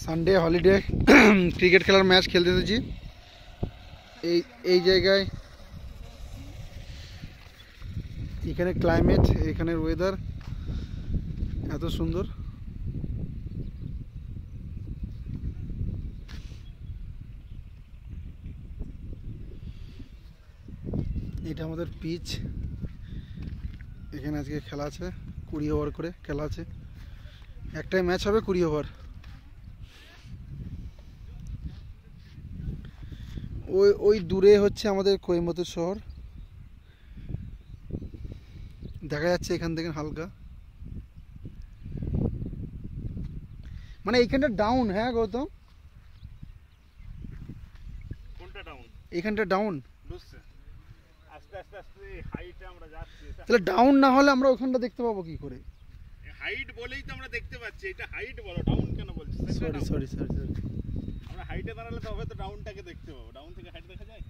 Sunday holiday cricket খেলার match খেলতে এসেছি এই জায়গায়। এখানে ক্লাইমেট, এখানের ওয়েদার এত সুন্দর। এটা আমাদের পিচ। এখানে আজকে খেলা আছে, 20 ওভার করে খেলা আছে। একটাই ম্যাচ হবে 20 ওভার। ওই দূরে হচ্ছে আমাদের কোয়েম্বাটোর শহর, দেখা যাচ্ছে এখান থেকে হালকা। মানে এইখানটা ডাউন। হ্যাঁ গৌতম, কোনটা ডাউন? এইখানটা ডাউন। আস্তে আস্তে আস্তে হাইটে আমরা যাচ্ছি। তাহলে ডাউন না হলে আমরা ওখানটা দেখতে পাবো কি করে? হাইট বলেই তো আমরা দেখতে পাচ্ছি। এটা হাইট বলো, ডাউন কেন বলছিস? Sorry sorry sorry sorry. আমরা হাইটে দাঁড়ালে তবে তো ডাউনটাকে দেখতে পাবো। ডাউন থেকে হাইট দেখা যায়?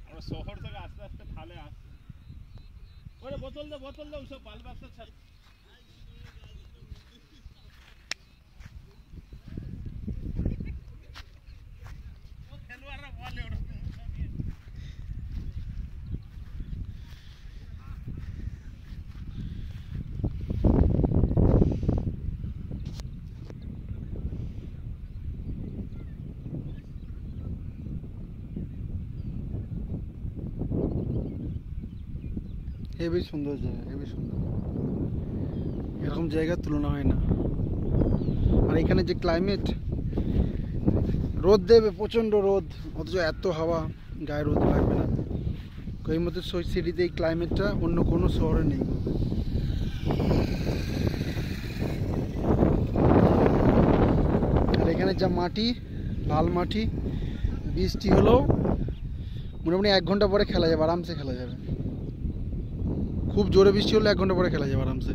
আমরা শহর থেকে আস্তে আস্তে ঢালে আসছি। ওরে বোতল দে ওসব বাল বাচ্চা ছাড়। ও খেলোয়াড়রা বলে ওরা হেবি সুন্দর জায়গা, হেবি সুন্দর। এরকম জায়গার তুলনা হয় না। আর এখানে যে ক্লাইমেট, রোদ দেবে, প্রচণ্ড রোদ, অথচ এত হাওয়া, গায়ে রোদ লাগবে না। কোয়েম্বাটোর সিটিতে এই ক্লাইমেটটা অন্য কোনো শহরে নেই। আর এখানে যা মাটি, লাল মাটি, বৃষ্টি হলেও মোটামুটি 1 ঘন্টা পরে খেলা যাবে, আরামসে খেলা যাবে। খুব জোরে বৃষ্টি হলে 1 ঘন্টা পরে খেলা যাবে আরামসে।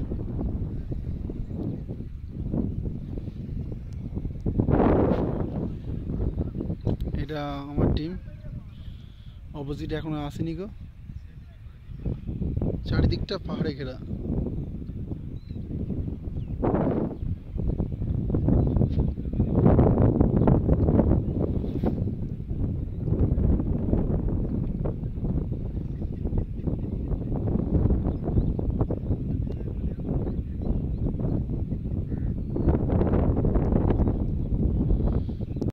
এটা আমার টিম, অপোজিট এখনো আসেনি গো। চারিদিকটা পাহাড়ে ঘেরা।